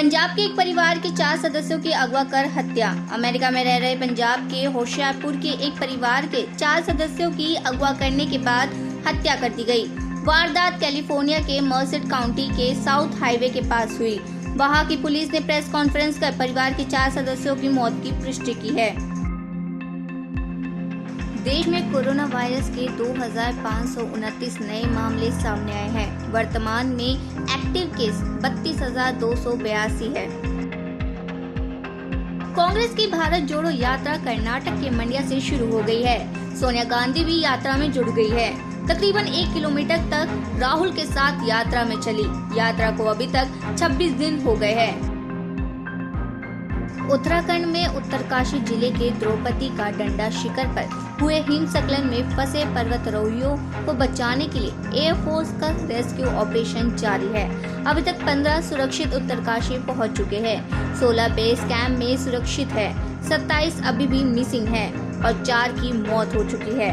पंजाब के एक परिवार के 4 सदस्यों की अगवा कर हत्या। अमेरिका में रह रहे पंजाब के होशियारपुर के एक परिवार के 4 सदस्यों की अगवा करने के बाद हत्या कर दी गई। वारदात कैलिफोर्निया के मर्सेड काउंटी के साउथ हाईवे के पास हुई। वहां की पुलिस ने प्रेस कॉन्फ्रेंस कर परिवार के 4 सदस्यों की मौत की पुष्टि की है। देश में कोरोना वायरस के 2529 नए मामले सामने आए हैं। वर्तमान में एक्टिव केस 32,282 है। कांग्रेस की भारत जोड़ो यात्रा कर्नाटक के मंड्या से शुरू हो गई है। सोनिया गांधी भी यात्रा में जुड़ गई है। तकरीबन 1 किलोमीटर तक राहुल के साथ यात्रा में चली। यात्रा को अभी तक 26 दिन हो गए हैं। उत्तराखंड में उत्तरकाशी जिले के द्रौपदी का डंडा शिखर पर हुए हिमस्खलन में फंसे पर्वतारोहियों को बचाने के लिए एयरफोर्स का रेस्क्यू ऑपरेशन जारी है। अभी तक 15 सुरक्षित उत्तरकाशी पहुंच चुके हैं। 16 बेस कैंप में सुरक्षित है, 27 अभी भी मिसिंग है और 4 की मौत हो चुकी है।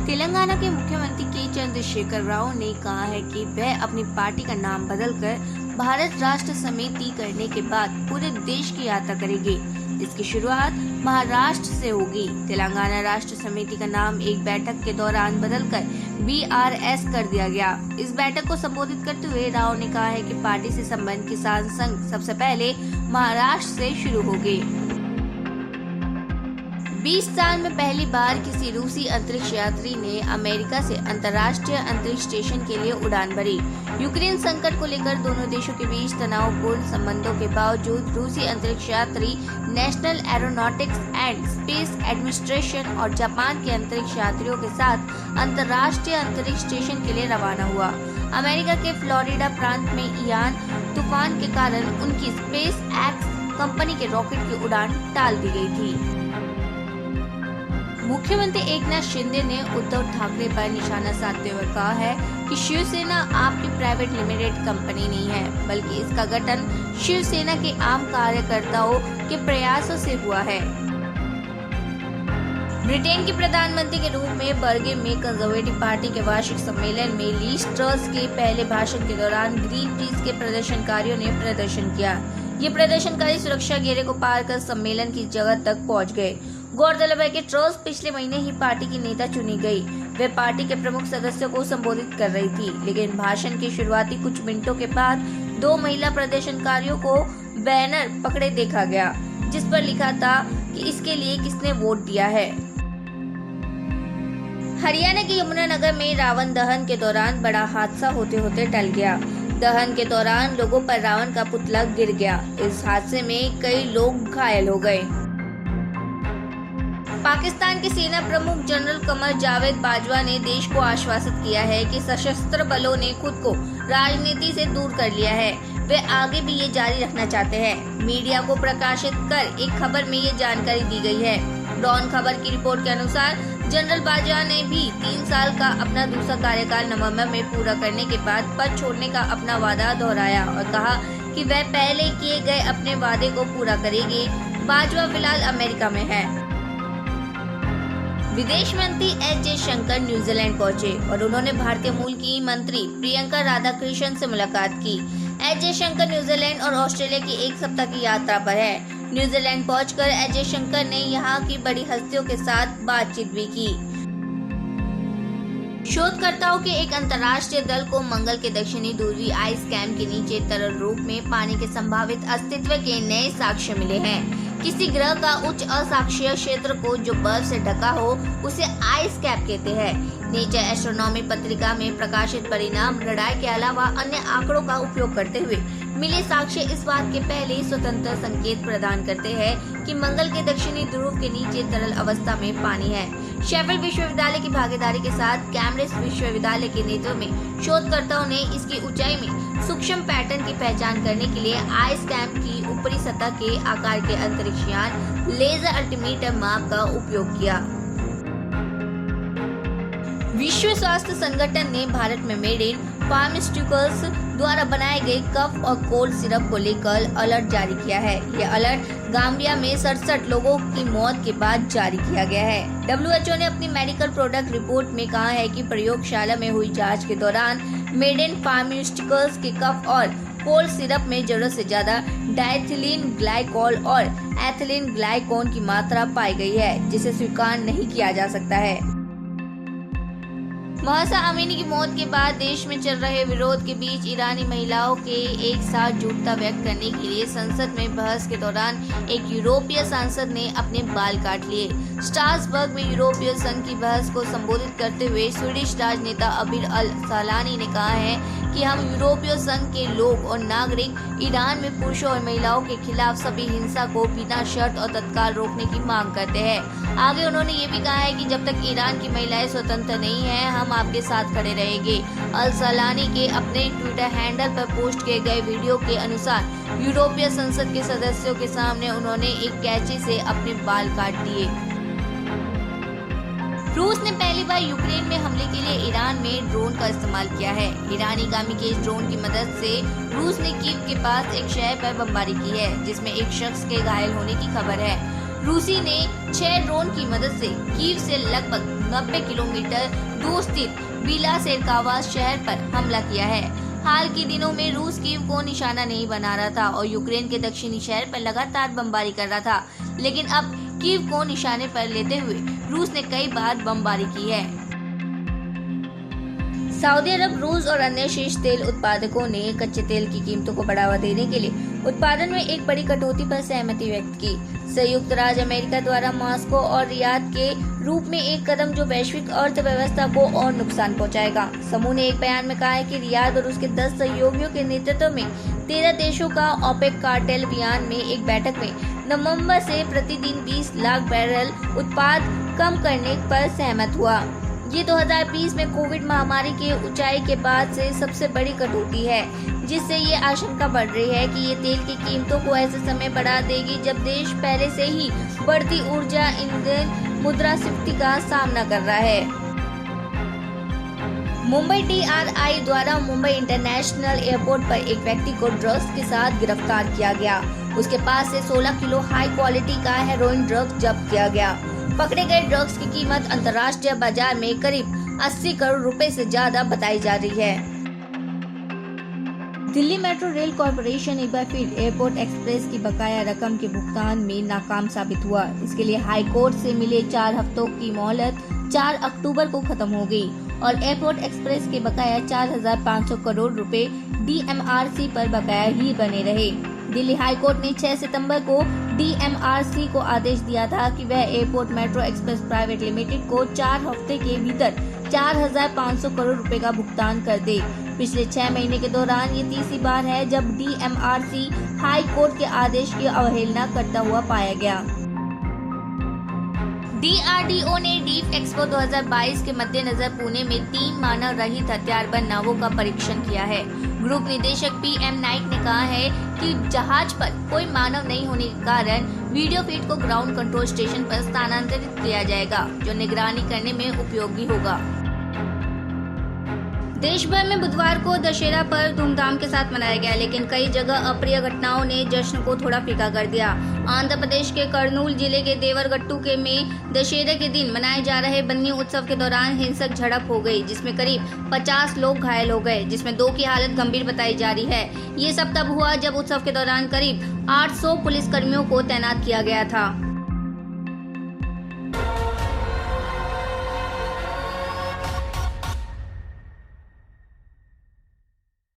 तेलंगाना के मुख्यमंत्री के चंद्रशेखर राव ने कहा है कि वह अपनी पार्टी का नाम बदलकर भारत राष्ट्र समिति करने के बाद पूरे देश की यात्रा करेगी। इसकी शुरुआत महाराष्ट्र से होगी। तेलंगाना राष्ट्र समिति का नाम एक बैठक के दौरान बदलकर BRS कर दिया गया। इस बैठक को संबोधित करते हुए राव ने कहा है कि पार्टी से संबंध किसान संघ सबसे पहले महाराष्ट्र से शुरू होगी। 20 साल में पहली बार किसी रूसी अंतरिक्ष यात्री ने अमेरिका से अंतर्राष्ट्रीय अंतरिक्ष स्टेशन के लिए उड़ान भरी। यूक्रेन संकट को लेकर दोनों देशों के बीच तनावपूर्ण संबंधों के बावजूद रूसी अंतरिक्ष यात्री national aeronautics and space administration और जापान के अंतरिक्ष यात्रियों के साथ अंतर्राष्ट्रीय अंतरिक्ष स्टेशन के लिए रवाना हुआ। अमेरिका के फ्लोरिडा प्रांत में इयान तूफान के कारण उनकी स्पेस एक्स कंपनी के रॉकेट की उड़ान टाल दी गई थी। मुख्यमंत्री एकनाथ शिंदे ने उद्धव ठाकरे पर निशाना साधते हुए कहा है कि शिवसेना आपकी प्राइवेट लिमिटेड कंपनी नहीं है, बल्कि इसका गठन शिवसेना के आम कार्यकर्ताओं के प्रयासों से हुआ है। ब्रिटेन के प्रधानमंत्री के रूप में बर्गे में कंजर्वेटिव पार्टी के वार्षिक सम्मेलन में लीज ट्रस के पहले भाषण के दौरान ग्रीन पीस के प्रदर्शनकारियों ने प्रदर्शन किया। ये प्रदर्शनकारी सुरक्षा घेरे को पार कर सम्मेलन की जगह तक पहुंच गए। गौरतलब है कि ट्रस पिछले महीने ही पार्टी की नेता चुनी गई। वे पार्टी के प्रमुख सदस्यों को संबोधित कर रही थी, लेकिन भाषण के शुरुआती कुछ मिनटों के बाद 2 महिला प्रदर्शनकारियों को बैनर पकड़े देखा गया, जिस पर लिखा था कि इसके लिए किसने वोट दिया है। हरियाणा के यमुनानगर में रावण दहन के दौरान बड़ा हादसा होते होते टल गया। दहन के दौरान लोगों पर रावण का पुतला गिर गया। इस हादसे में कई लोग घायल हो गए। पाकिस्तान के सेना प्रमुख जनरल कमर जावेद बाजवा ने देश को आश्वासित किया है कि सशस्त्र बलों ने खुद को राजनीति से दूर कर लिया है। वे आगे भी ये जारी रखना चाहते हैं। मीडिया को प्रकाशित कर एक खबर में ये जानकारी दी गई है। डॉन खबर की रिपोर्ट के अनुसार जनरल बाजवा ने भी 3 साल का अपना दूसरा कार्यकाल नवंबर में पूरा करने के बाद पद छोड़ने का अपना वादा दोहराया और कहा कि वह पहले किए गए अपने वादे को पूरा करेगी। बाजवा फिलहाल अमेरिका में है। विदेश मंत्री एस जयशंकर न्यूजीलैंड पहुंचे और उन्होंने भारतीय मूल की मंत्री प्रियंका राधाकृष्णन से मुलाकात की। एस जयशंकर न्यूजीलैंड और ऑस्ट्रेलिया की 1 सप्ताह की यात्रा पर है। न्यूजीलैंड पहुंचकर एस जयशंकर ने यहां की बड़ी हस्तियों के साथ बातचीत भी की। शोधकर्ताओं के एक अंतर्राष्ट्रीय दल को मंगल के दक्षिणी ध्रुवीय आइस कैप के नीचे तरल रूप में पानी के संभावित अस्तित्व के नए साक्ष्य मिले हैं। किसी ग्रह का उच्च अक्षांशीय क्षेत्र को जो बर्फ से ढका हो उसे आइस कैप कहते हैं। नेचर एस्ट्रोनॉमी पत्रिका में प्रकाशित परिणाम रडार के अलावा अन्य आंकड़ों का उपयोग करते हुए मिले साक्ष्य इस बात के पहले स्वतंत्र संकेत प्रदान करते हैं कि मंगल के दक्षिणी ध्रुव के नीचे तरल अवस्था में पानी है। शेफील्ड विश्वविद्यालय की भागीदारी के साथ कैम्ब्रिज विश्वविद्यालय के नेतृत्व में शोधकर्ताओं ने इसकी ऊंचाई में सूक्ष्म पैटर्न की पहचान करने के लिए आइस कैप की ऊपरी सतह के आकार के अंतरिक्ष यान लेजर अल्टीमीटर माप का उपयोग किया। विश्व स्वास्थ्य संगठन ने भारत में मेड इन फार्मास्यूटिकल्स द्वारा बनाए गए कफ और कोल्ड सिरप को लेकर अलर्ट जारी किया है। यह अलर्ट गाम्बिया में 67 लोगों की मौत के बाद जारी किया गया है। WHO ने अपनी मेडिकल प्रोडक्ट रिपोर्ट में कहा है कि प्रयोगशाला में हुई जांच के दौरान मेड इन फार्मास्यूटिकल्स के कफ और कोल्ड सिरप में जरूरत से ज्यादा डाइथिलीन ग्लाइकॉल और एथिलीन ग्लाइकोन की मात्रा पाई गई है, जिसे स्वीकार नहीं किया जा सकता है। महसा अमीनी की मौत के बाद देश में चल रहे विरोध के बीच ईरानी महिलाओं के एक साथ जुटता व्यक्त करने के लिए संसद में बहस के दौरान एक यूरोपीय सांसद ने अपने बाल काट लिए। स्ट्रासबर्ग में यूरोपीय संघ की बहस को संबोधित करते हुए स्वीडिश राजनेता अबीर अल सालानी ने कहा है कि हम यूरोपीय संघ के लोग और नागरिक ईरान में पुरुषों और महिलाओं के खिलाफ सभी हिंसा को बिना शर्त और तत्काल रोकने की मांग करते हैं। आगे उन्होंने ये भी कहा है कि जब तक ईरान की महिलाएं स्वतंत्र नहीं हैं, हम आपके साथ खड़े रहेंगे। अल सलानी के अपने ट्विटर हैंडल पर पोस्ट किए गए वीडियो के अनुसार यूरोपीय संसद के सदस्यों के सामने उन्होंने एक कैंची से अपने बाल काट दिए। रूस ने पहली बार यूक्रेन में हमले के लिए ईरान में ड्रोन का इस्तेमाल किया है। ईरानी गामी इस ड्रोन की मदद से रूस ने कीव के पास एक शहर पर बमबारी की है, जिसमें एक शख्स के घायल होने की खबर है। रूसी ने 6 ड्रोन की मदद से कीव से लगभग 90 किलोमीटर दूर स्थित बिला सेरकावा शहर पर हमला किया है। हाल के दिनों में रूस कीव को निशाना नहीं बना रहा था और यूक्रेन के दक्षिणी शहर पर लगातार बमबारी कर रहा था, लेकिन अब कीव को निशाने पर लेते हुए रूस ने कई बार बमबारी की है। सऊदी अरब, रूस और अन्य शीर्ष तेल उत्पादकों ने कच्चे तेल की कीमतों को बढ़ावा देने के लिए उत्पादन में एक बड़ी कटौती पर सहमति व्यक्त की। संयुक्त राज्य अमेरिका द्वारा मॉस्को और रियाद के रूप में एक कदम जो वैश्विक अर्थव्यवस्था को और नुकसान पहुंचाएगा। समूह ने एक बयान में कहा है कि रियाद और उसके 10 सहयोगियों के नेतृत्व में 13 देशों का ओपेक कार्टेल बयान में एक बैठक में नवंबर से प्रतिदिन 20 लाख बैरल उत्पाद कम करने पर सहमत हुआ। ये 2020 में कोविड महामारी के ऊंचाई के बाद से सबसे बड़ी कटौती है, जिससे ये आशंका बढ़ रही है कि ये तेल की कीमतों को ऐसे समय बढ़ा देगी जब देश पहले से ही बढ़ती ऊर्जा ईंधन मुद्रास्फीति का सामना कर रहा है। मुंबई DRI द्वारा मुंबई इंटरनेशनल एयरपोर्ट पर एक व्यक्ति को ड्रग्स के साथ गिरफ्तार किया गया। उसके पास से 16 किलो हाई क्वालिटी का हेरोइन ड्रग्स जब्त किया गया। पकड़े गए ड्रग्स की कीमत अंतर्राष्ट्रीय बाजार में करीब 80 करोड़ रुपए से ज्यादा बताई जा रही है। दिल्ली मेट्रो रेल कॉरपोरेशन एक बार फिर एयरपोर्ट एक्सप्रेस की बकाया रकम के भुगतान में नाकाम साबित हुआ। इसके लिए हाई कोर्ट से मिले 4 हफ्तों की मोहलत 4 अक्टूबर को खत्म हो गई और एयरपोर्ट एक्सप्रेस के बकाया 4,500 करोड़ रुपए DMRC पर बकाया ही बने रहे। दिल्ली हाई कोर्ट ने 6 सितंबर को DMRC को आदेश दिया था कि वह airport metro express private limited को 4 हफ्ते के भीतर 4,500 करोड़ रुपए का भुगतान कर दे। पिछले 6 महीने के दौरान ये तीसरी बार है जब DMRC हाई कोर्ट के आदेश की अवहेलना करता हुआ पाया गया। DRDO ने डीफ एक्सपो 2022 के मद्देनजर पुणे में 3 मानव रहित हथियारबंद नावों का परीक्षण किया है। ग्रुप निदेशक PM नाइक ने कहा है कि जहाज पर कोई मानव नहीं होने के कारण वीडियो फीड को ग्राउंड कंट्रोल स्टेशन पर स्थानांतरित किया जाएगा, जो निगरानी करने में उपयोगी होगा। देश भर में बुधवार को दशहरा पर्व धूमधाम के साथ मनाया गया, लेकिन कई जगह अप्रिय घटनाओं ने जश्न को थोड़ा फीका कर दिया। आंध्र प्रदेश के कर्नूल जिले के देवरगट्टू के में दशहरे के दिन मनाए जा रहे बन्नी उत्सव के दौरान हिंसक झड़प हो गई, जिसमें करीब 50 लोग घायल हो गए, जिसमें 2 की हालत गंभीर बताई जा रही है। ये सब तब हुआ जब उत्सव के दौरान करीब 800 पुलिसकर्मियों को तैनात किया गया था।